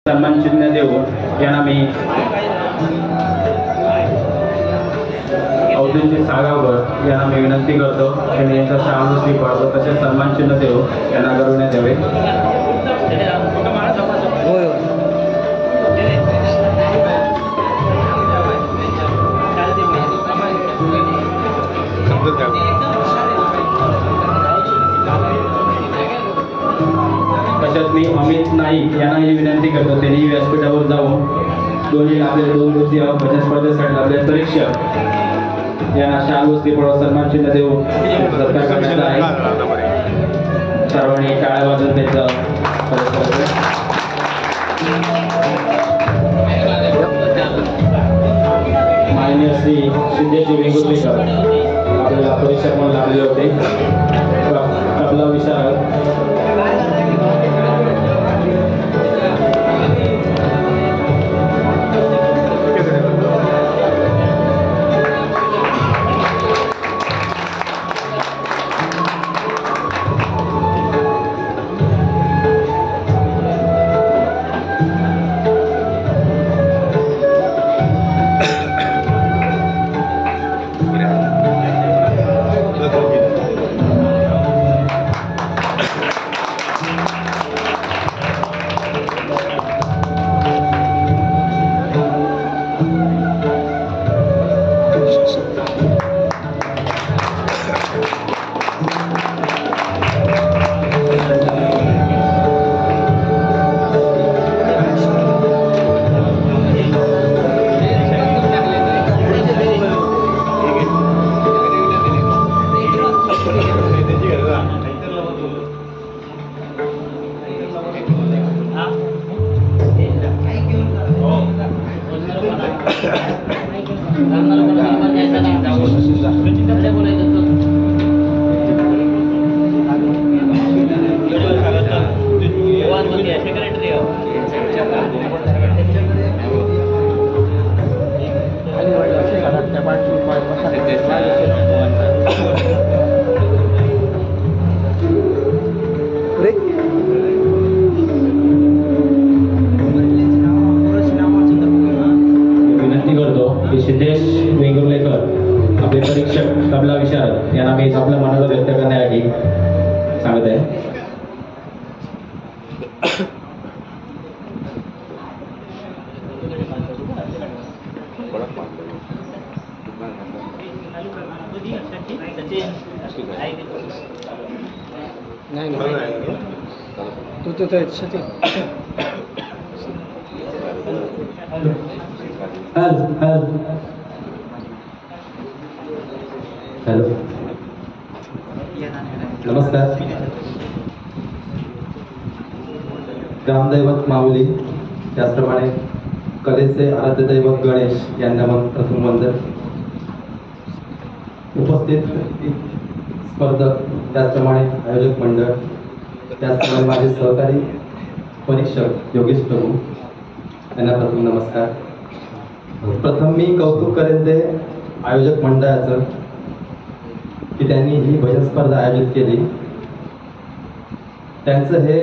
सन्मान चिन्ह देऊन यांना मी औद्योगिक सागावकर यांना मी विनंती करतो त्यांनी यांचा शाळा स्वीकारतो तसेच सन्मान चिन्ह देऊन यांना गौरवण्यात यावे. तसेच मी अमित नाईक यांनाही विनंती करतो त्यांनी व्यासपीठावर जाऊन दोन्ही आपल्या 2 दिवसीय भजन स्पर्धेसाठी आपल्या परीक्षक यांना शाल वस्ती पडव सन्मान चिन्ह देऊन सत्कार करण्यात आहे. सर्वांनी टाळ्या वाजवून त्यांचं माननीय श्री सिद्धेश्वर वेंगुर्लेकर आपल्याला परीक्षक म्हणून लागले होते. आपला विशारद सिद्धेश वेंगुर्लेकर आपले परीक्षक तबला विशारद यांना मी आपल्या मनाला व्यक्त करण्यासाठी सांगत आहे. हॅलो नमस्कार. ग्रामदैवत माऊली त्याचप्रमाणे कलेचे आराध्य दैवत गणेश यांना मग प्रथम वंदन. उपस्थित स्पर्धक त्याचप्रमाणे आयोजक मंडळ त्याचप्रमाणे माझे सहकारी परीक्षक योगेश प्रभू यांना प्रथम नमस्कार. प्रथम मी कौतुक करेन ते आयोजक मंडळाचं की त्यांनी ही भजन स्पर्धा आयोजित केली. त्यांचं हे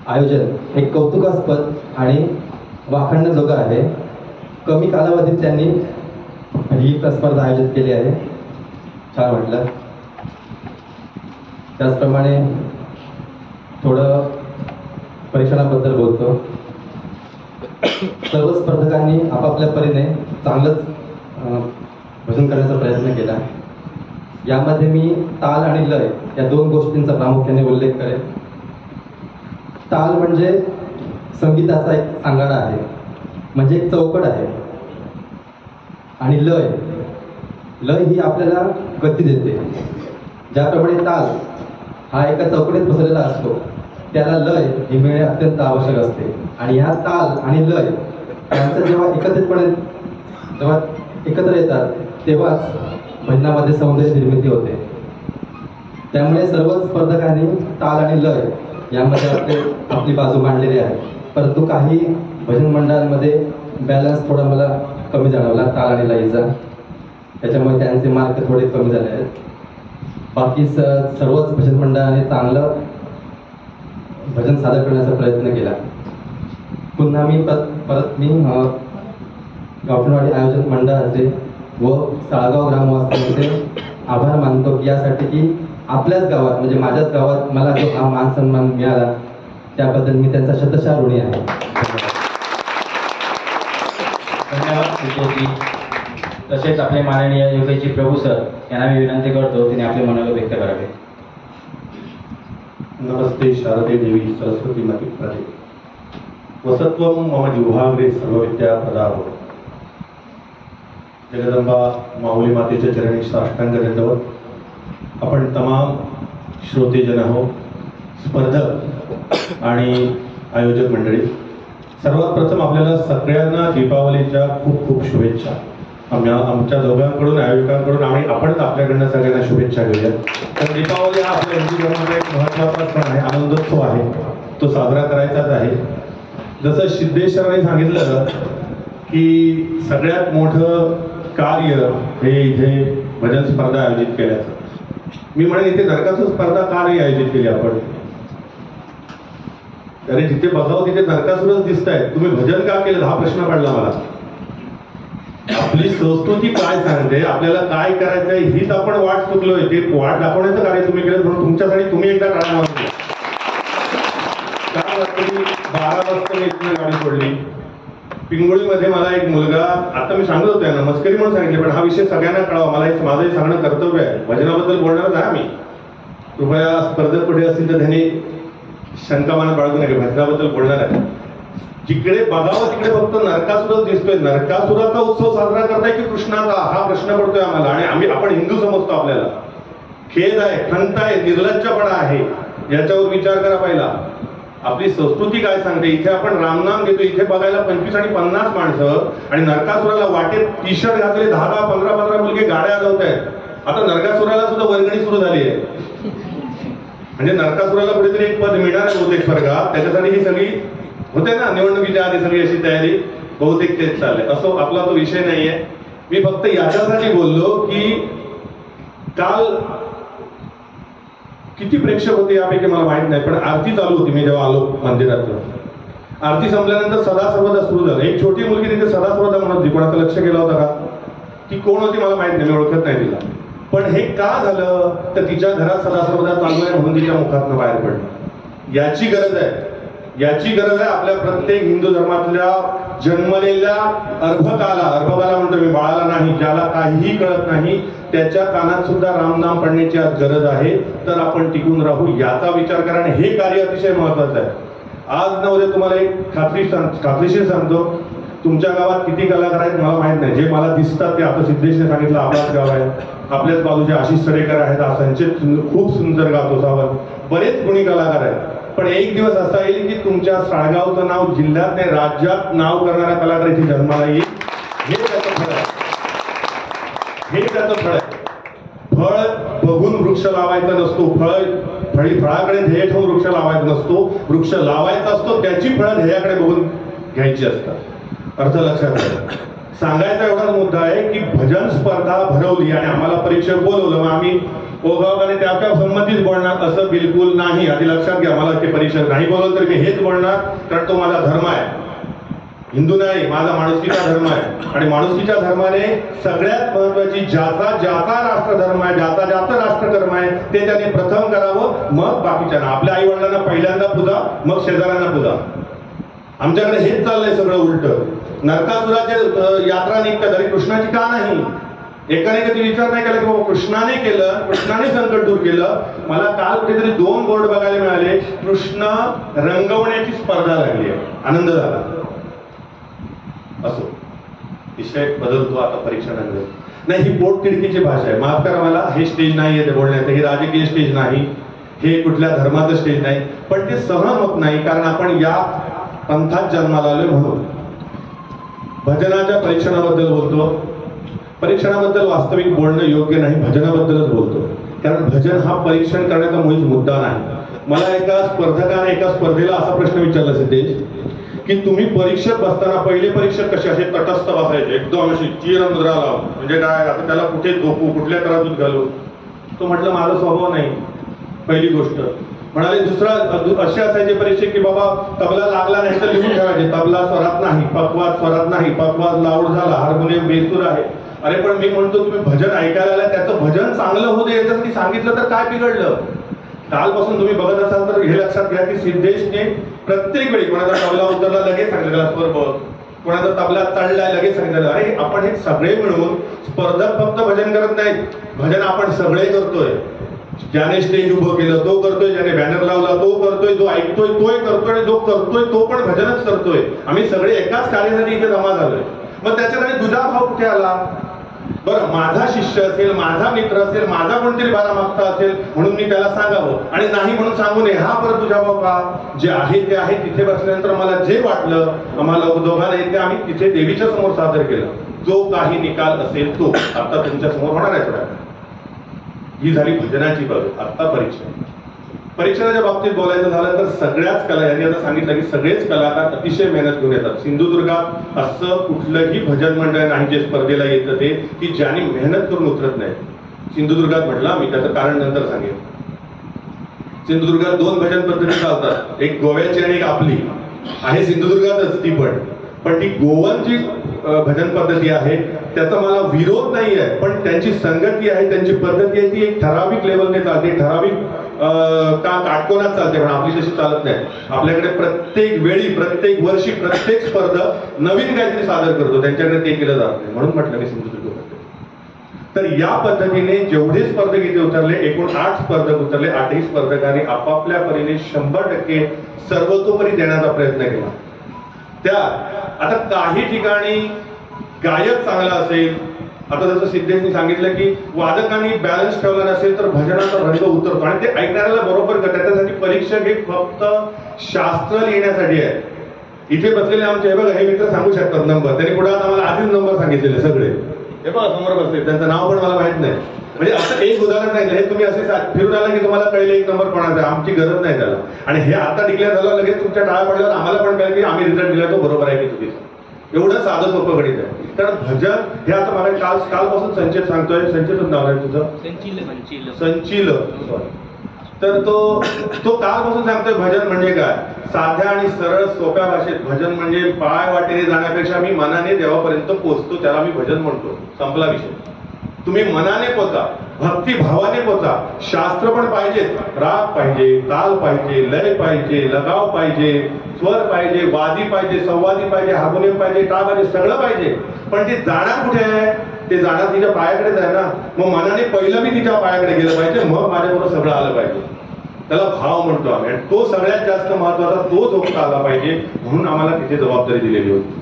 आयोजन एक कौतुकास्पद आणि वाखाणण्याजोगं आहे. कमी कालावधीत त्यांनी ही स्पर्धा आयोजित केली आहे. छान वाटलं. त्याचप्रमाणे थोडं परीक्षणाबद्दल बोलतो. सर्व स्पर्धकांनी आपापल्या परीने चांगलंच भजन करण्याचा प्रयत्न केला. यामध्ये मी ताल आणि लय या 2 गोष्टींचा प्रामुख्याने उल्लेख करेन. ताल म्हणजे संगीताचा एक सांगाडा आहे, म्हणजे एक चौकट आहे. आणि लय ही आपल्याला गती देते. ज्याप्रमाणे ताल हा एका चौकटीत बसलेला असतो, त्याला लय ही मिळणे अत्यंत आवश्यक असते. आणि ह्या ताल आणि लय यांचं जेव्हा एकत्र येतात तेव्हाच भजनामध्ये सौंदर्य निर्मिती होते. त्यामुळे सर्व स्पर्धकांनी ताल आणि लय यामध्ये आपली बाजू मांडलेली आहे. परंतु काही भजन मंडळांमध्ये बॅलन्स थोडा मला कमी जाणवला ताल आणि लयचा. त्याच्यामुळे त्यांचे मार्क थोडे कमी झाले आहेत. बाकी सर्वच भजन मंडळाने चांगलं भजन सादर करण्याचा प्रयत्न केला. पुन्हा मी परत मी गावठणवाडी आयोजक मंडळाचे व साळगाव ग्रामवासियांचे आभार मानतो यासाठी की आपल्याच गावात म्हणजे माझ्याच गावात मला जो हा मान सन्मान मिळाला त्याबद्दल मी त्यांचा शतशः ऋणी आहे. धन्यवाद सिद्धेशजी. तसेच आपले माननीय योगेशजी प्रभू सर यांना मी विनंती करतो त्यांनी आपले मनोगत व्यक्त करावे. नमस्ते शारदे देवी सरस्वती माते प्रदे वसत्वं मम जिह्वाग्रे सर्वविद्या प्रदाहो. जगदंबा माऊली मातेच्या चरणी साष्टांग दंडवत. आपण तमाम श्रोतेजन हो, स्पर्धक आणि आयोजक मंडळी, सर्वात प्रथम आपल्याला सगळ्यांना दीपावलीच्या खूप खूप शुभेच्छा. आमच्या दोघांकडून, आयोजकांकडून आणि आपणच आपल्याकडनं सगळ्यांना शुभेच्छा घेऊया. तर दीपावली हा आपल्या हिंदू धर्माचा एक महत्त्वाचा सण आहे, आनंदोत्सव आहे, तो साजरा करायचाच आहे. जसं सिद्धेश्वरांनी सांगितलं की सगळ्यात मोठं कार्य हे इथे भजन स्पर्धा आयोजित केल्याचं. मी म्हणेन इथे नरकासूर स्पर्धा का नाही आयोजित केली आपण? अरे जिथे बघावं तिथे नरकासूरच दिसत आहे, तुम्ही भजन का केलं हा प्रश्न पडला मला. आपली संस्कृती काय सांगते, आपल्याला काय करायचंय हीच आपण वाट चुकलोय. ते वाट दाखवण्याचं कार्य तुम्ही केलं म्हणून तुमच्यासाठी तुम्ही एकदा काढा. काय रात्री 12 वाजता मी इथून गाडी सोडली. पिंगोळीमध्ये मला एक मुलगा, आता मी सांगत होतो ना मस्करी म्हणून सांगितले, पण हा विषय सगळ्यांना कळावा, मला माझंही सांगणं कर्तव्य आहे. भजनाबद्दल बोलणारच आहे मी. कृपया स्पर्धक कुठे असतील तर त्यांनी शंका मनात बाळगू नये, भजनाबद्दल बोलणार आहे. जिकडे बघावं तिकडे फक्त नरकासुरच दिसतोय. नरकासुराचा उत्सव साजरा करताय की कृष्णाचा हा प्रश्न पडतोय आम्हाला. आणि आपण हिंदू समजतो. आपल्याला खेद आहे, खंत आहे, निर्लज्जपणा आहे. याच्यावर विचार करा पहिला. आपली संस्कृती काय सांगते. इथे आपण रामनाम घेतो, इथे बघायला 25 आणि 50 माणसं, आणि नरकासुराला वाटेत टी शर्ट घातले 10-10, 15-15 मुलगे गाड्या अडवत आहेत. आता नरकासुराला सुद्धा वर्गणी सुरू झाली आहे. म्हणजे नरकासुराला कुठेतरी एक पद मिळणार आहे बहुतेक स्वर्गात. त्याच्यासाठी ही सगळी होते ना निवडणुकीच्या आधी सगळी अशी तयारी, बहुतेक तेच चाललंय. असो, आपला तो विषय नाहीये. मी फक्त याच्यासाठी बोललो की काल किती प्रेक्षक होते यापैकी मला माहित नाही, पण आरती चालू होती. मी जेव्हा आलो मंदिरातून, आरती संपल्यानंतर सदा सर्वदा सुरू झालं. एक छोटी मुलगी तिथे सदा सर्वदा म्हणत होती. कोणाचं लक्ष केलं होतं का? ती कोण होती मला माहित नाही, मी ओळखत नाही तिला. पण हे का झालं तर तिच्या घरात सदा सर्वदा चालू आहे म्हणून तिच्या मुखातनं बाहेर पडलं. याची गरज आहे. याची गरज आहे आपल्या प्रत्येक हिंदू धर्मातल्या जन्मलेल्या अर्भकाला म्हणतो मी, बाळाला नाही, ज्याला काहीही कळत नाही त्याच्या कानात सुद्धा रामनाम पडण्याची आज गरज आहे. तर आपण टिकून राहू याचा विचार करा. आणि हे कार्य अतिशय महत्वाचं आहे. आज ना उद्या तुम्हाला एक खात्रीशीर सांगतो, तुमच्या गावात किती कलाकार आहेत मला माहित नाही. जे मला दिसतात ते आता सिद्धेशने सांगितलं आपलाच गाव आहे, आपल्याच बाजूचे आशिष सडेकर आहेत, संचित खूप सुंदर गातो, सावंत, बरेच गुणी कलाकार आहेत. पण एक दिवस असा येईल की तुमच्या साळगावचं नाव जिल्ह्यात नाही राज्यात नाव करणारा कलाकार इथे जन्माला येईल. हे त्याचं फळ आहे. हे त्याचं फळ आहे. फळ बघून वृक्ष लावायचा नसतो. फळाकडे ध्येय ठेवून वृक्ष लावायचा नसतो. वृक्ष लावायचा असतो, त्याची फळं ध्येयाकडे बघून घ्यायची असतात. अर्थ लक्षात घ्या. सांगायचा एवढाच मुद्दा आहे की भजन स्पर्धा भरवली आणि आम्हाला परीक्षक बोलवलं, मग आम्ही ओघावगाने त्या संमतीच बोलणार असं बिलकुल नाही. आधी लक्षात घ्या. मला ते परीक्षक नाही बोलवलं तरी मी हेच बोलणार, कारण तो माझा धर्म आहे. हिंदू नाही, माझा माणुसकीचा धर्म आहे. आणि माणुसकीच्या धर्माने सगळ्यात महत्वाची ज्याचा राष्ट्रधर्म आहे, ज्याचा राष्ट्रकर्म आहे ते त्याने प्रथम करावं, मग बाकीच्यांना. आपल्या आई वडिलांना पहिल्यांदा पूजा, मग शेजाऱ्यांना पूजा. आमच्याकडे हेच चाललंय सगळं उलट. नरकासुराचे यात्रा निघतात, तरी कृष्णाची का नाही? एकाने कधी विचार नाही केला की बाबा कृष्णाने केलं, कृष्णाने संकट दूर केलं. मला काल कुठेतरी 2 बोर्ड बघायला मिळाले, कृष्ण रंगवण्याची स्पर्धा लागली आहे. आनंद झाला. असो, विषय बदलतो आता परीक्षणांमध्ये. नाही, ही पोट तिडकीची भाषा आहे, माफ करा मला. हे स्टेज नाही आहे बोलण्याचं, हे राजकीय स्टेज नाही, हे कुठल्या धर्माचं स्टेज नाही. पण ते सहन होत नाही, कारण आपण या पंथात जन्माला आलोय म्हणून. भजनाच्या परीक्षणाबद्दल बोलतो. परीक्षणाबद्दल वास्तविक बोलणं योग्य नाही, भजनाबद्दलच बोलतो. कारण भजन हा परीक्षण करण्याचा मुळीच मुद्दा नाही. मला एका स्पर्धकाने एका स्पर्धेला असा प्रश्न विचारला सिद्धेश की तुम्ही परीक्षेत बसताना पहिले परीक्षक कसे असे तटस्थ बसायचे, एकदम अशी चिर मुद्रा लावून, म्हणजे काय आता त्याला कुठे झोपू, कुठल्या तराजूत घालू? तो म्हटलं माझा स्वभाव नाही. पहिली गोष्ट. म्हणाले असे असायचे परीक्षेत की बाबा तबला लागला नाही तर लिहून ठेवायचे, तबला स्वरात नाही, पकवाद स्वरात नाही, पकवाद लाऊड झाला, हार्मोनियम बेसूर आहे. अरे पण मी म्हणतो तुम्ही भजन ऐकायला आला, त्याचं भजन चांगलं होऊ दे याचं मी सांगितलं तर काय बिघडलं. कालपासून तुम्ही बघत असाल तर हे लक्षात घ्या की सिद्धेशने प्रत्येक वेळी कोणाचा तबला उतरला लगेच सांगितलं त्याला स्वर बघ, कोणाचा तबला चढलाय लगेच सांगितलं. अरे आपण हे सगळे मिळून स्पर्धक फक्त भजन करत नाहीत, भजन आपण सगळे करतोय. ज्याने स्टेज उभं केलं तो करतोय, ज्याने बॅनर लावला तो करतोय, जो ऐकतोय तोय करतोय, आणि जो करतोय तो पण भजनच करतोय. आम्ही सगळे एकाच कार्यासाठी इथे जमा झालोय. मग त्याच्याकडे दुजा भाव कुठे आला. बरं माझा शिष्य असेल, माझा मित्र असेल, माझा कोणतरी बारामागता असेल म्हणून मी त्याला सांगावं आणि नाही म्हणून सांगू नये, हा परत तुझ्या बाबा जे आहे ते आहे. तिथे बसल्यानंतर मला जे वाटलं आम्हाला दोघांना येते आम्ही तिथे देवीच्या समोर सादर केलं. जो काही निकाल असेल तो आता तुमच्या समोर होणार आहे. थोड्या ही झाली भजनाची बाजू. आता परीक्षणाच्या बाबतीत बोलायचं झालं तर सगळ्याच कला, यांनी आता सांगितलं की सगळेच कलाकार अतिशय मेहनत घेऊन येतात. सिंधुदुर्गात असं कुठलंही भजन मंडळ नाही जे स्पर्धेला येतं ते की ज्यांनी मेहनत करून उतरत नाही. सिंधुदुर्गात म्हटलं मी, त्याचं कारण नंतर सांगेन. सिंधुदुर्गात 2 भजन पद्धती चालतात, एक गोव्याची आणि एक आपली आहे. सिंधुदुर्गातच ती पण ती गोवांची भजन पद्धती आहे. त्याचा मला विरोध नाही आहे, पण त्यांची संगती आहे, त्यांची पद्धती आहे ती एक ठराविक लेवलने चालते, ठराविक काटकोनात चालते. पण आपली तशी चालत नाही. आपल्याकडे प्रत्येक वेळी, प्रत्येक वर्षी, प्रत्येक स्पर्धा नवीन काहीतरी सादर करतो, त्यांच्याकडे ते केलं जात नाही. म्हणून म्हटलं मी सिंधुदुर्ग पद्धती. तर या पद्धतीने जेवढे स्पर्धक इथे उतरले, एकूण 8 स्पर्धक उतरले. 8ही स्पर्धकांनी आपापल्या परीने 100% सर्वतोपरी देण्याचा प्रयत्न केला. त्या आता काही ठिकाणी गायक चांगला असेल, आता जसं सिद्धेशनी सांगितलं की वादकांनी बॅलन्स ठेवला नसेल तर भजनाचा रंग उतरतो आणि ते ऐकणाऱ्याला बरोबर करतात. त्यासाठी परीक्षक हे फक्त शास्त्र लिहिण्यासाठी आहे. इथे बसलेले आमचे हे बघा, हे मित्र सांगू शकतात नंबर, त्यांनी पुढे आम्हाला आधीच नंबर सांगितलेले सगळे. हे बघा समोर बसले, त्यांचं नाव पण मला माहित नाही. म्हणजे असं एक उदाहरण नाही, हे तुम्ही असे फिरून आला की तुम्हाला कळले एक नंबर कोणाचा, आमची गरज नाही त्याला. आणि हे आता डिक्लेअर झालं लगेच तुमच्या टाळ्या पडल्यावर आम्हाला पण कळेल की आम्ही रिझल्ट दिला तो बरोबर आहे की चुकीचा. एवढं साधं सोपं गणित आहे. कारण भजन हे आता मला कालपासून संचित सांगतोय. संचितच नाव आहे तुझं? संचिल. तर तो कालपासून सांगतोय भजन म्हणजे काय. साध्या आणि सरळ सोप्या भाषेत भजन म्हणजे पाय वाटेने जाण्यापेक्षा मी मनाने देवापर्यंत पोहोचतो, त्याला मी भजन म्हणतो. संपला विषय. तुम्ही मनाने पोचा, भक्ती भावाने पोचा. शास्त्र पण पाहिजेत, राग पाहिजे, ताल पाहिजे, लय पाहिजे, लगाव पाहिजे, स्वर पाहिजे, वादी पाहिजे, संवादी पाहिजे, हार्मोनियम पाहिजे, टाळ पाहिजे, सगळं पाहिजे. पण ते जाणार कुठे आहे. ते जाणार तिच्या पायाकडेच आहे ना. मग मनाने पहिलं मी तिच्या पायाकडे गेलं पाहिजे, मग माझ्याबरोबर सगळं आलं पाहिजे. त्याला भाव म्हणतो आम्ही. आणि तो सगळ्यात जास्त महत्वाचा, तो जोखता आला पाहिजे. म्हणून आम्हाला तिथे जबाबदारी दिलेली होती.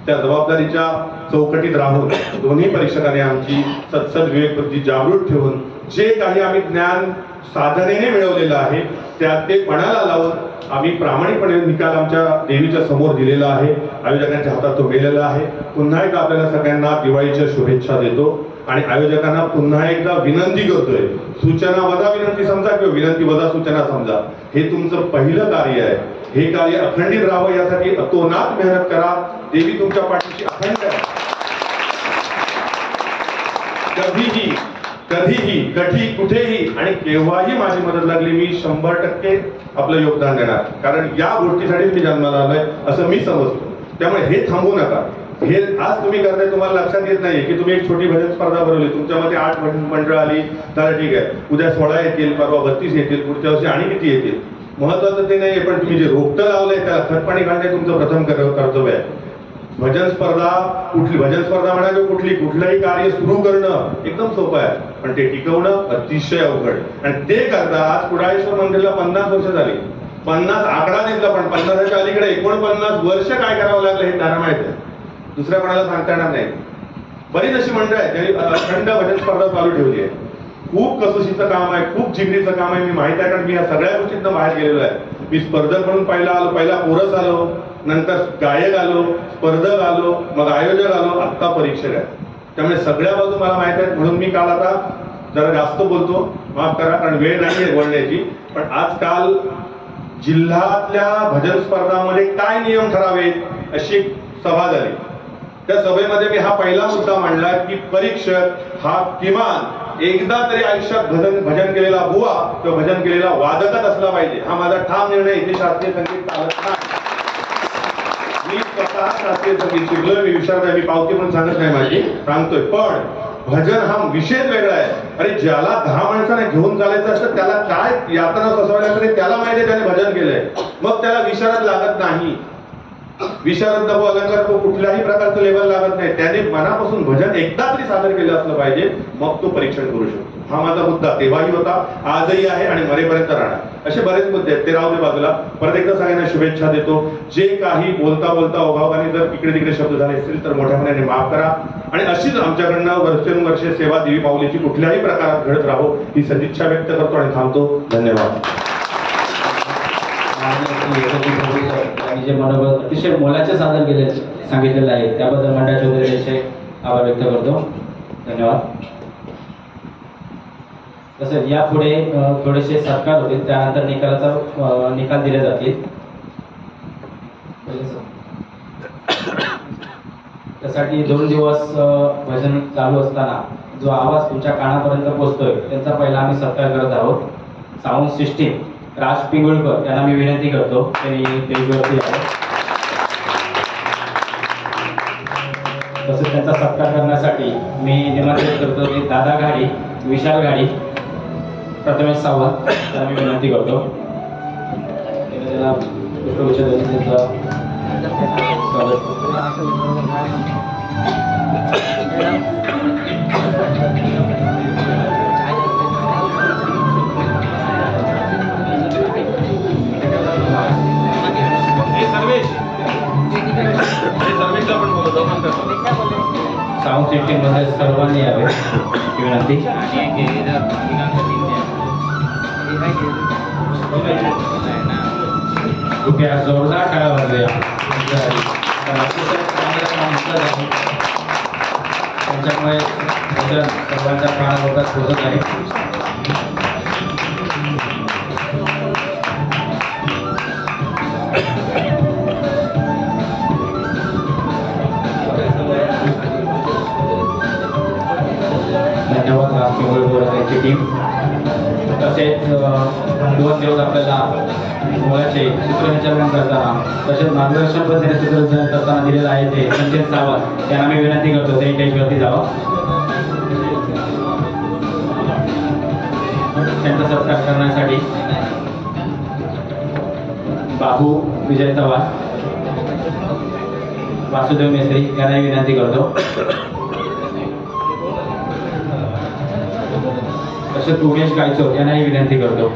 त्या जबाबदारीच्या चौकटीत राहून दोन्ही परीक्षकांनी आमची सद्विवेक बुद्धी जागृत ठेवून जे काही आम्ही ज्ञान साधनेने मिळवलेलं आहे त्यात ते पणाला लावून आम्ही प्रामाणिकपणे निकाल आमच्या देवीच्या समोर दिलेला आहे. आयोजकांच्या हातात तो गेलेला आहे. पुन्हा एकदा आपल्याला सगळ्यांना दिवाळीच्या शुभेच्छा देतो आणि आयोजकांना पुन्हा एकदा विनंती करतोय, सूचना वजा विनंती समजा किंवा विनंती वजा सूचना समजा, हे तुमचं पहिलं कार्य आहे. हे कार्य अखंडित राहावं यासाठी अतोनात मेहनत करा. देवी तुमच्या पाठीशी अखंड आहे. कधीही कधी कुठेही आणि केव्हाही माझी मदत लागली मी 100% आपलं योगदान देणार. कारण या गोष्टीसाठीच मी जन्माला आलोय असं मी समजतो. त्यामुळे हे थांबू नका. हे आज तुम्ही करताय, तुम्हाला लक्षात येत नाही की तुम्ही एक छोटी भजन स्पर्धा भरवली, तुमच्यामध्ये 8 मंडळ आली, तर ठीक आहे, उद्या 16 येतील, परवा 32 येतील, पुढच्या वर्षी आणि किती येतील, महत्वाचं ते नाहीये. पण तुम्ही जे रोपटं लावलंय त्याला खतपाणी घालणे तुमचं प्रथम कर्तव्य आहे. भजन स्पर्धा म्हणा किंवा कुठलंही कार्य सुरू करणं एकदम सोपं आहे, पण ते टिकवणं अतिशय अवघड. आणि ते करता आज कुडाळेश्वर मंदिरला 50 वर्ष झाली. 50 आकडा दिसला, पण 50च्या अलीकडे 49 वर्ष काय करावं लागलं हे त्यांना माहित आहे. दुसऱ्या कोणाला सांगता येणार नाही. बरीच अशी मंडळ आहेत त्यांनी अखंड भजन स्पर्धा चालू ठेवली आहे. खूप कसोशीचं काम आहे, खूप जिगरीचं काम आहे. मी माहित आहे, कारण मी या सगळ्या गोष्टींना बाहेर गेलेलो आहे. मी स्पर्धक म्हणून पहिला कोरस आलो, नंतर गायक आलो, स्पर्धक आलो, मग आयोजक आलो, आत्ता परीक्षक आहे. त्यामुळे सगळ्या बाजू मला माहित आहेत. म्हणून मी काल आता जरा जास्त बोलतो, माफ करा, कारण वेळ नाहीये बोलण्याची. पण आजकाल जिल्ह्यातल्या भजन स्पर्धांमध्ये काय नियम ठरावेत अशी एक सभा झाली. त्या सभेमध्ये मी हा पहिला मुद्दा मांडला की परीक्षक हा किमान एकदा तरी आयुष्यात भजन केलेला बुवा किंवा भजन केलेला वादकच असला पाहिजे. हा माझा ठाम निर्णय. इथे शास्त्रीय संगीत चालत नाही. मी स्वतः शास्त्रीय संगीत शिकलोय. मी विचारतोय, मी पावती पण सांगत नाही माझी, सांगतोय. पण भजन हा विषयच वेगळा आहे. अरे ज्याला 10 माणसाने घेऊन चालायचं असतं त्याला काय यातना सोसवायला तरी त्याला माहिती आहे त्याने भजन केलंय. मग त्याला विशारद लागत नाही. विशारद नभो अलंकार तो कुठल्याही प्रकारचं लेवल लागत नाही. त्याने मनापासून भजन एकदा तरी सादर केलं असलं पाहिजे, मग तो परीक्षण करू शकतो. हा माझा मुद्दा तेव्हाही होता, आजही आहे आणि मरेपर्यंत राहणार. असे बरेच मुद्दे आहेत, ते राहू दे बाजूला. परत एकदा सगळ्यांना शुभेच्छा देतो. जे काही बोलता बोलता ओघावाने जर इकडे तिकडे शब्द झाले असतील तर मोठ्या मनाने माफ करा. आणि अशीच आमच्याकडनं वर्षानुवर्षे सेवा देवी माऊलीची कुठल्याही प्रकारात घडत राहो ही सदिच्छा व्यक्त करतो आणि थांबतो. धन्यवाद. आणि जे मनोबल अतिशय मोलाचे सादर केले सांगितलेलं आहे त्याबद्दल मंडळाच्या वतीने आभार व्यक्त करतो. धन्यवाद. तसेच यापुढे थोडेसे सत्कार होतील, त्यानंतर निकाल दिले जातील. त्यासाठी 2 दिवस भजन चालू असताना जो आवाज तुमच्या कानापर्यंत पोहोचतोय त्यांचा पहिला आम्ही सत्कार करत आहोत. साऊंड सिस्टीम राज पिंगुळकर यांना मी विनंती करतो त्यांनी स्टेजवरती यावं. तसेच त्यांचा सत्कार करण्यासाठी मी निमंत्रित करतो की दादा घाडी, विशाल घाडी, प्रथमेश सावंत यांना मी विनंती करतो. साऊंड सिस्टीम मध्ये सर्वांनी यावे विनंती. कृपया जोरदार टाळ्या वाजवूया. त्यांच्यामुळे सर्वांच्या प्राणलोकात पोहोचत आहे. धन्यवाद राज पिंगुळकर यांची टीम. तसेच 2 दिवस आपल्याला मुलाचे सूत्रसंचालन करताना तसेच मार्गदर्शन पद्धतीने सूत्रसंचालन करताना दिलेलं आहे ते संजय सावंत त्यांना मी विनंती करतो ते स्टेजवरती जावं. त्यांचा सत्कार करण्यासाठी बाबू विजय चव्हाण, वासुदेव मेस्त्री यांनाही विनंती करतो. तसेच उमेश गायचोर यांनाही विनंती करतो.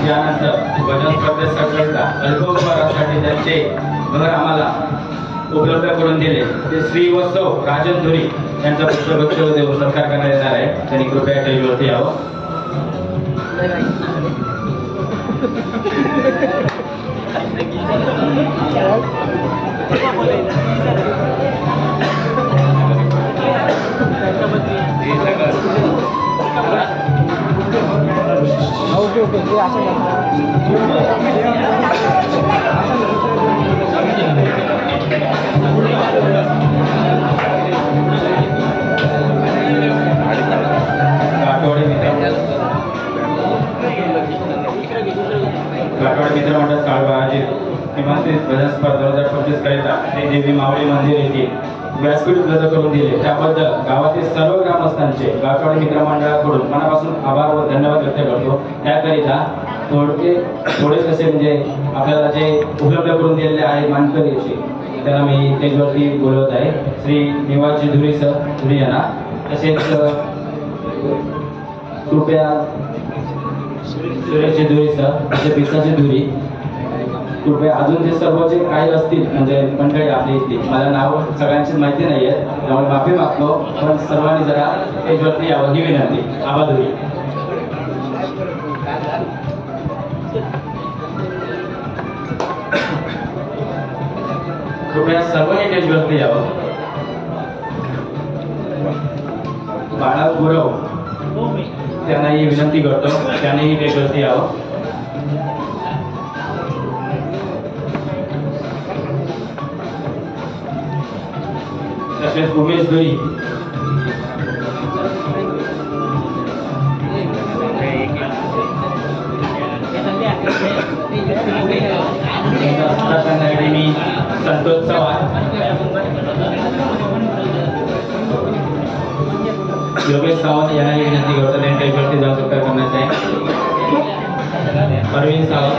यानंतर भजन स्पर्धेकरिता अल्पोपहारासाठी त्यांचे घर आम्हाला उपलब्ध करून दिले ते श्री व सौ राजन धुरी यांचा पुष्पगुच्छ देऊन सत्कार करण्यात येणार आहे. त्यांनी कृपया स्टेजवरती यावं. गाठवाडी मित्रमंडळ साळवा आयोजित निमंत्रित भजन स्पर्धा 2025 करिता श्री देवी मावळी मंदिर येथे व्यासपीठ उपलब्ध करून दिले त्याबद्दल गावातील सर्व ग्रामस्थांचे गाठवाडी मित्रमंडळाकडून मनापासून आभार व धन्यवाद व्यक्त करतो. त्याकरिता थोडे कसे म्हणजे आपल्याला जे उपलब्ध करून दिलेले आहे मानकरी असे त्यांना मी स्टेजवरती बोलवत आहे. श्री निवासजी धुरी सर धुरी यांना. तसेच कृपया सुरेशजी धुरी सर, तसे पिसाजी धुरी, कृपया अजून जे सर्व जे काही असतील म्हणजे मंडळी आपली इथे मला नाव सगळ्यांची माहिती नाही आहे त्यामुळे माफी मागतो. पण सर्वांनी जरा स्टेजवरती यावं ही विनंती. आबा धुरी. कृपया सर्वांनी स्टेजवरती यावं. बाळा गुरव त्यांनाही विनंती करतो त्यांनीही स्टेजवरती यावं. तसेच उमेश धुरी अकॅडमी संतोष चव्हाण, योगेश सावंत यांनाही विनंती करतो त्यांनी स्टेजवरती जाऊन सत्कार करण्याचा आहे. अरविंद सावंत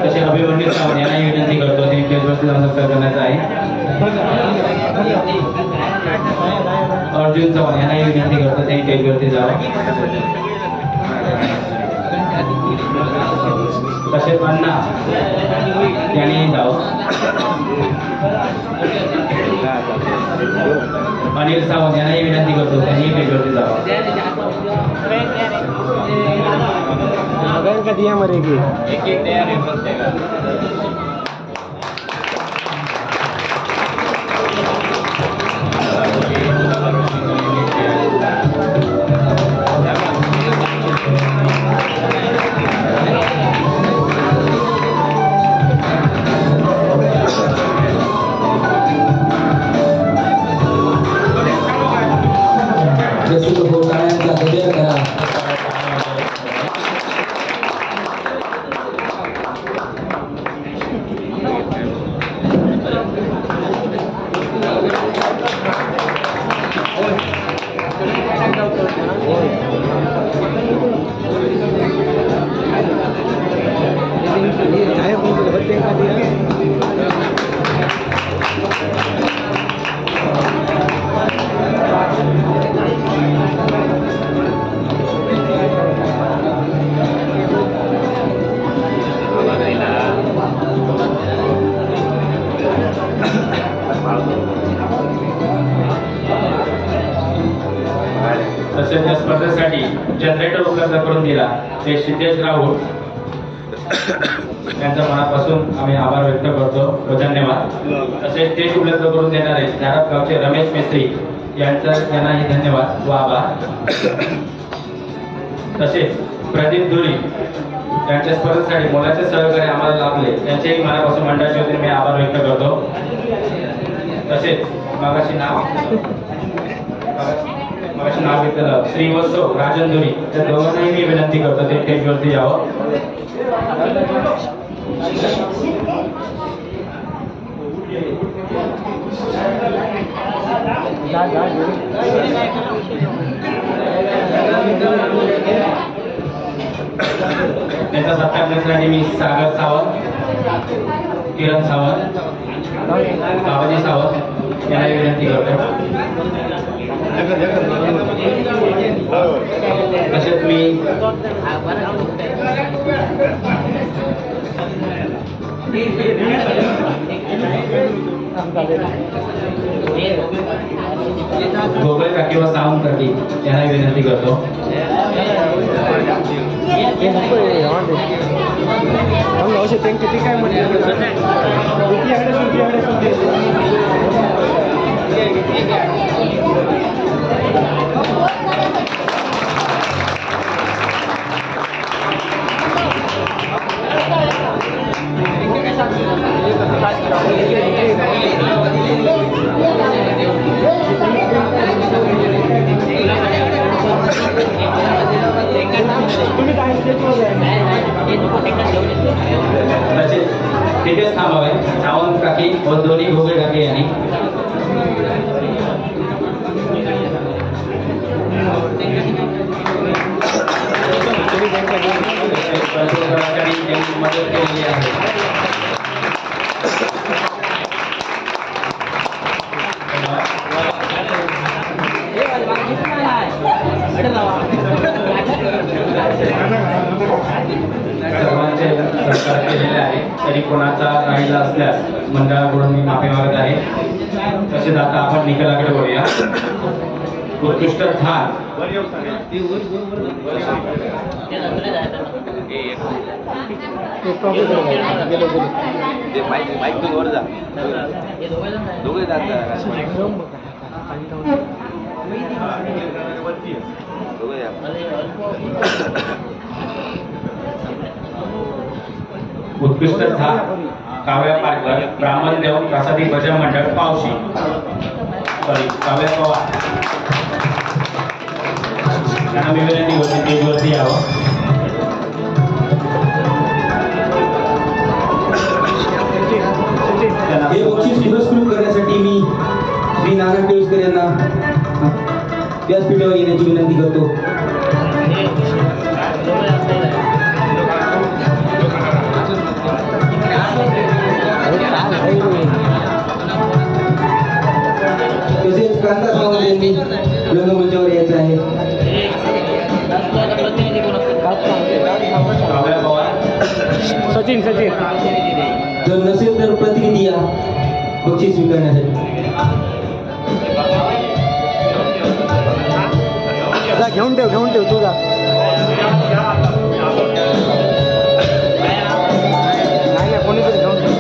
तसे अभिमन्यू सावंत यांनाही विनंती करतो त्यांनी स्टेजवरती जाऊन सत्कार करण्याचा आहे. अर्जुन चव्हाण यांनाही विनंती करतो त्यांनी स्टेजवरती जावं. तसेच अण्णा यांनी जावं. अनिल सावंत यांनाही विनंती करतो त्यांनी स्टेजवरती जावं. तसेच या स्पर्धेसाठी जनरेटर उपलब्ध करून दिला ते सिद्धेश राऊत त्यांच्या मनापासून आम्ही आभार व्यक्त करतो व धन्यवाद. तसेच स्टेज उपलब्ध करून देणारे झारप गावचे रमेश मेस्त्री यांनाही धन्यवाद व आभार. तसेच प्रदीप धुरी यांच्या स्पर्धेसाठी मोलाचे सहकार्य आम्हाला लाभले त्यांचेही मनापासून मंडळाच्या वतीने मी आभार व्यक्त करतो. तसेच मागाशी नाव घेतलेलं श्री वत्सव राजन धुरी त्या दोघांनाही मी विनंती करतो ते स्टेजवरती यावं. त्यांचा सत्कार करण्यासाठी मी सागर सावंत, किरण सावंत, बाबाजी सावंत यांना विनंती करतो. तसेच मी गोगल काकी व सावंत काकी यांना विनंती करतो. तिथेच थांबावे सावंत काकी व दोन्ही घोगळे काकी यांनी. मदत केलेली आहे. सर्वांचे सत्कार केलेले आहे. तरी कोणाचा राहिला असल्यास मंडळाकडून मी माफी मागत आहे. तसेच आता आपण निकालाकडे वळूया. उत्कृष्ट स्थान उत्कृष्ट झाड काव्या पारकर ब्राह्मण देव प्रसादी भजन मंडळ पावशी काव्या पवार त्यांना मी विनंती होती स्टेजवरती यावं. हे बक्षीस पुरस्कृत करण्यासाठी मी श्री नाना केळुसकर यांना व्यासपीठावर येण्याची विनंती करतो. तसेच कांता सावंत यांनी रंगमंचावर यायचं आहे. काव्या पवार सचिन जर नसेल तर प्रतिनिधी या बक्षीस स्वीकारण्यासाठी. घेऊन ठेव तुझा नाही कोणीतरी घेऊन ठेव.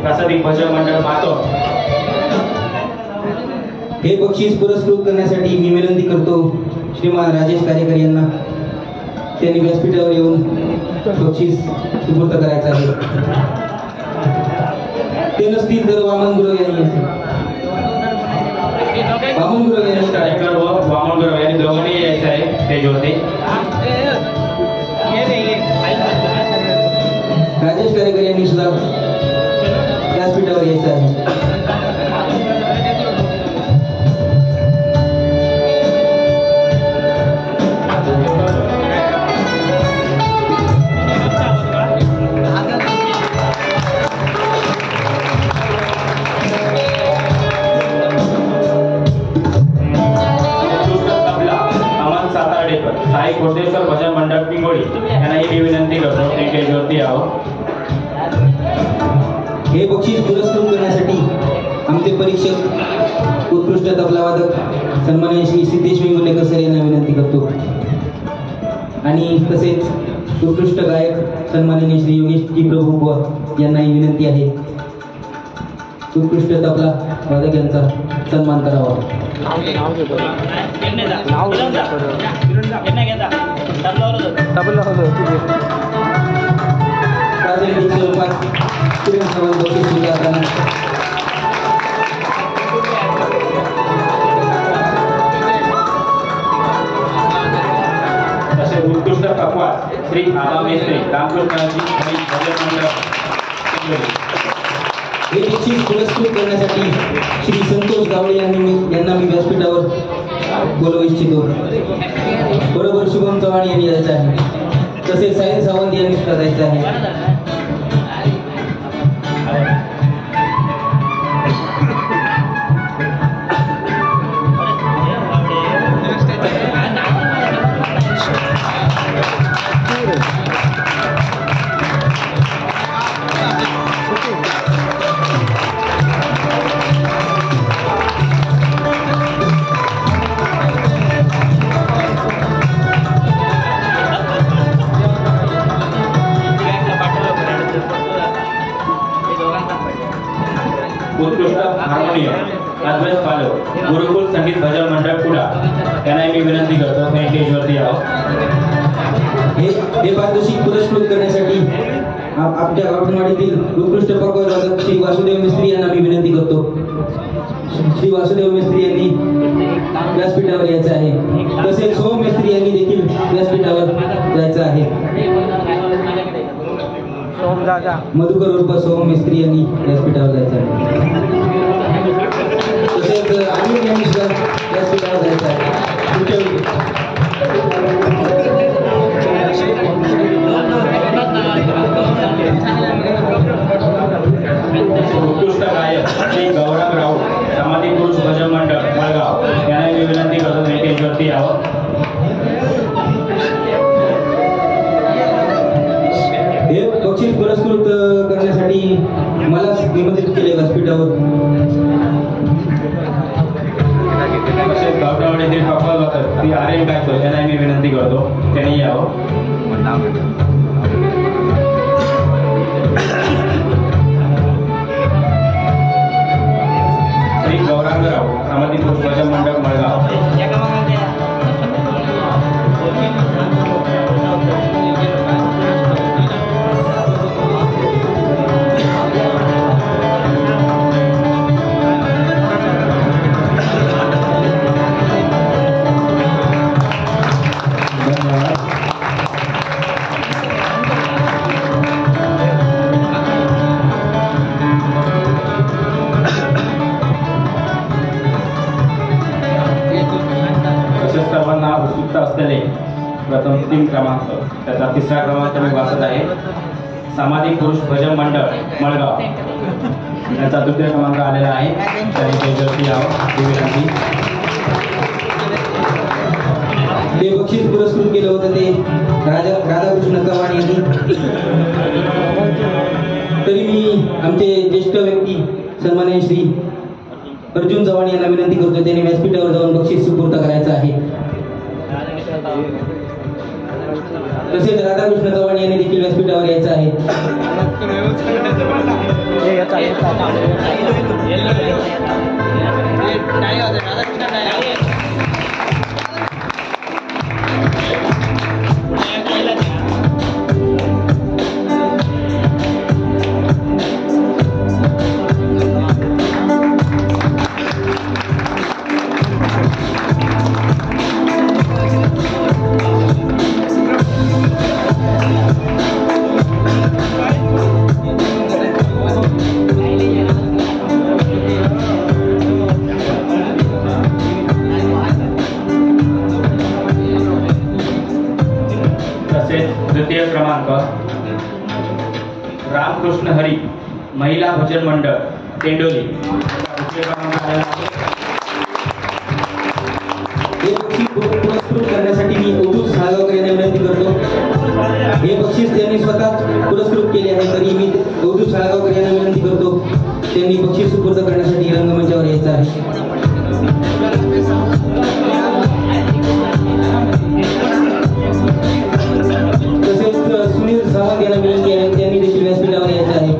प्रसादी भजन मंडळ मातो. हे बक्षीस पुरस्कृत करण्यासाठी मी विनंती करतो श्रीमान राजेश कार्यकर यांना. त्यांनी व्यासपीठावर येऊन बक्षीस सुपूर्द करायचं आहे. ते नसतील तर वामन गुरव यांनी कार्यकर व वामन गुरव यांनी दोघांनी यायचं आहे स्टेजवरती. राजेश कार्यकर यांनी सुद्धा व्यासपीठावर यायचं आहे. साई कोटेश्वर भजन मंडळ पिंगोळी यांना ही विनंती करतो स्टेजवरती यावं. हे बक्षीस पुरस्कृत करण्यासाठी आमचे परीक्षक उत्कृष्ट तबलावादक सन्माननीय श्री सिद्धेश वेंगुर्लेकर सर यांना विनंती करतो. आणि तसेच उत्कृष्ट गायक सन्माननीय श्री योगेश जी प्रभू यांनाही विनंती आहे उत्कृष्ट तबला वादक यांचा सन्मान करावा. प्रातिनिधिक स्वरूपात किरण सावंत बक्षीस स्वीकारताना तसे उत्कृष्ट पकवास श्री आबा मेस्त्री रामकृष्णाजी भजन मंडळ. हे बक्षीस पुरस्कृत करण्यासाठी श्री संतोष गावडे यांना मी व्यासपीठावर बोलवू इच्छितो. बरोबर शुभम चव्हाण यांनी यायचं आहे. तसेच साहिल सावंत यांनी सुद्धा जायचं आहे. उत्कृष्ट हार्मोनियम अद्वैत पालव गुरुकुल संगीत भजन मंडळ पुढा यांना मी विनंती करतो स्टेजवरती यावं. हे पारितोषिक पुरस्कृत करण्यासाठी आपल्या गावठणवाडीतील उत्कृष्ट पकवादक श्री वासुदेव मिस्त्री यांना मी विनंती करतो. श्री वासुदेव मिस्त्री यांनी व्यासपीठावर यायचं आहे. तसेच सोम मिस्त्री यांनी देखील व्यासपीठावर जायचं आहे. मधुकर उर्फ सोम मिस्त्री यांनी व्यासपीठावर जायचं आहे. तसेच अनिल यांनी सुद्धा व्यासपीठावर जायचं आहे. उत्कृष्ट गायक श्री गौरव राऊत समाधी पुरुष भजन मंडळ मळगाव यांना मी विनंती करतो पुरस्कृत करण्यासाठी मला निमंत्रित केले व्यासपीठावर. तसेच गावठाणवाडीतील प्रकल्प होतात ती आर्यन गायकवाड यांना मी विनंती करतो त्यांनी यावं. श्री गौरांगराव सामाजिक पुरुष भजन मंडळ मळगाव. सर्वांना उत्सुकता असलेले प्रथम 3 क्रमांक त्याचा 3रा क्रमांक मी वाचत आहे. सामाजिक पुरुष भजन मंडळ मळगाव याचा 2रा क्रमांक आलेला आहे. त्यांनी त्याच्यावरती यावं ही विनंती. ते बक्षीस पुरस्कृत केलं होतं ते राधाकृष्ण चव्हाण यांनी. तरी मी आमचे ज्येष्ठ व्यक्ती सन्माननीय श्री अर्जुन चव्हाण यांना विनंती करतो त्यांनी व्यासपीठावर जाऊन बक्षीस सुपूर्द करायचं आहे. तसेच राधाकृष्ण चव्हाण यांनी देखील व्यासपीठावर यायचं आहे. द्वितीय क्रमांक रामकृष्ण हरी महिला भजन मंडळ तेंडोली. हे बक्षीस पुरस्कृत करण्यासाठी मी अवधूत साळगावकर यांना विनंती करतो. हे बक्षीस त्यांनी स्वतः पुरस्कृत केले आहे तरी मी अवधूत साळगावकर यांना विनंती करतो त्यांनी बक्षीस सुपूर्द करण्यासाठी रंगमंचावर यायचं आहे. तसेच सुनील सावंत यांना विनंती आहे त्यांनी देखील व्यासपीठावर यायचं आहे.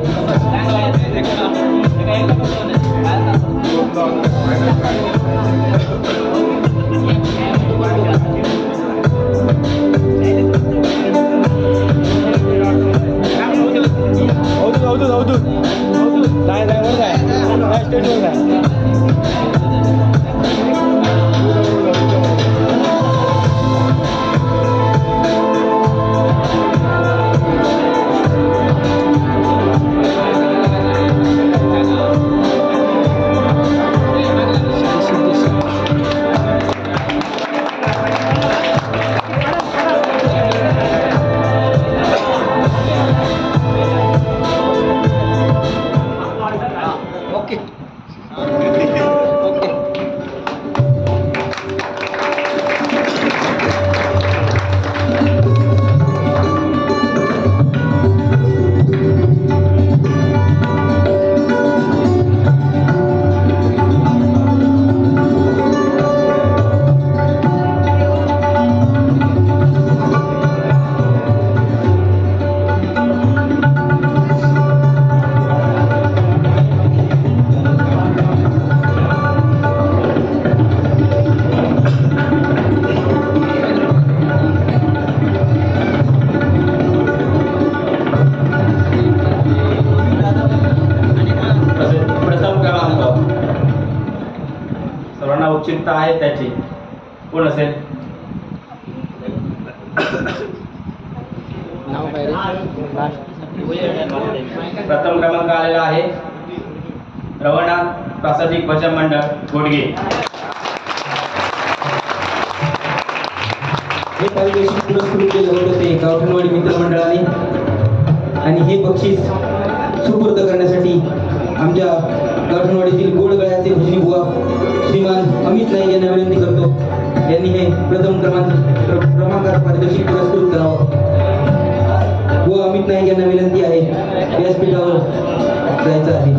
चिंता आहे त्याची कोण असेल? प्रथम क्रमांक आलेला आहे रवनाथ प्रासादिक भजन मंडळ गोडगे. हे पारितोषिक पुरस्कृत केलं होतं ते गावठाणवाडी मित्रमंडळाने आणि हे बक्षीस सुपूर्द करण्यासाठी आमच्या गावठाणवाडीतील गोडगळ्याचे भजनी बुवा श्रीमान अमित नाईक यांना विनंती करतो यांनी हे प्रथम क्रमांकात पारितोषिक पुरस्कृत करावं. व अमित नाईक यांना विनंती आहे व्यासपीठावर जायचं आहे.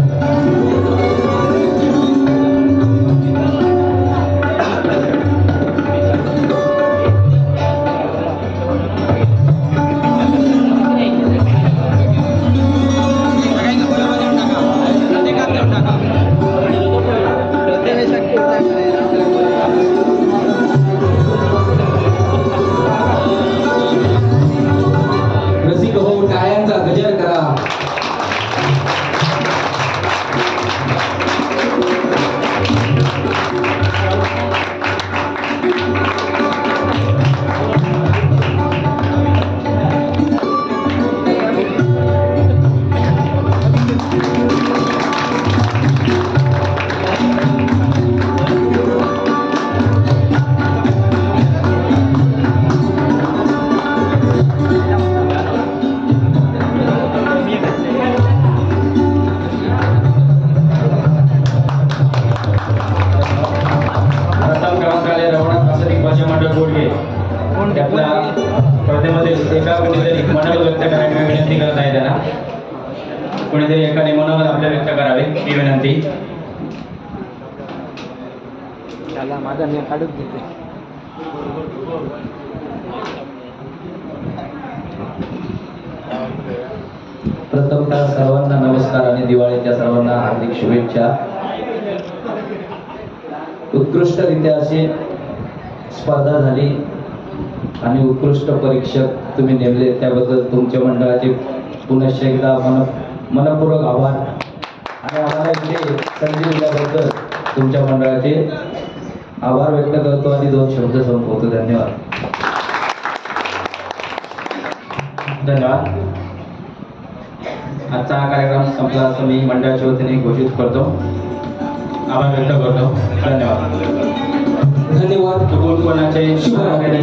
रसिक हो, टाळ्यांचा गजर करा. प्रथम क्रमांकाने रवणाथ प्रासादिक भाषा मंडळ बोडगे त्यातला स्पर्धेमध्ये एका कोणीतरी मनोगत व्यक्त करायची विनंती करत आहे. त्यांना कोणीतरी एकाने मनोगत आपल्या व्यक्त करावे ही विनंती. त्याला माझा मी काढून घेते. प्रथमतः सर्वांना नमस्कार आणि दिवाळीच्या सर्वांना हार्दिक शुभेच्छा. उत्कृष्टरित्या अशी स्पर्धा झाली आणि उत्कृष्ट परीक्षक तुम्ही नेमले त्याबद्दल तुमच्या मंडळाचे पुनश्च एकदा मनपूर्वक आभार आणि आम्हाला इथे संधी दिल्याबद्दल तुमच्या मंडळाचे आभार व्यक्त करतो आणि 2 शब्द संपवतो. धन्यवाद. धन्यवाद. आजचा हा कार्यक्रम संपला असं मी मंडळाच्या वतीने घोषित करतो. आभार व्यक्त करतो. धन्यवाद. धन्यवाद. कोण कोणाचे शुभरात्री.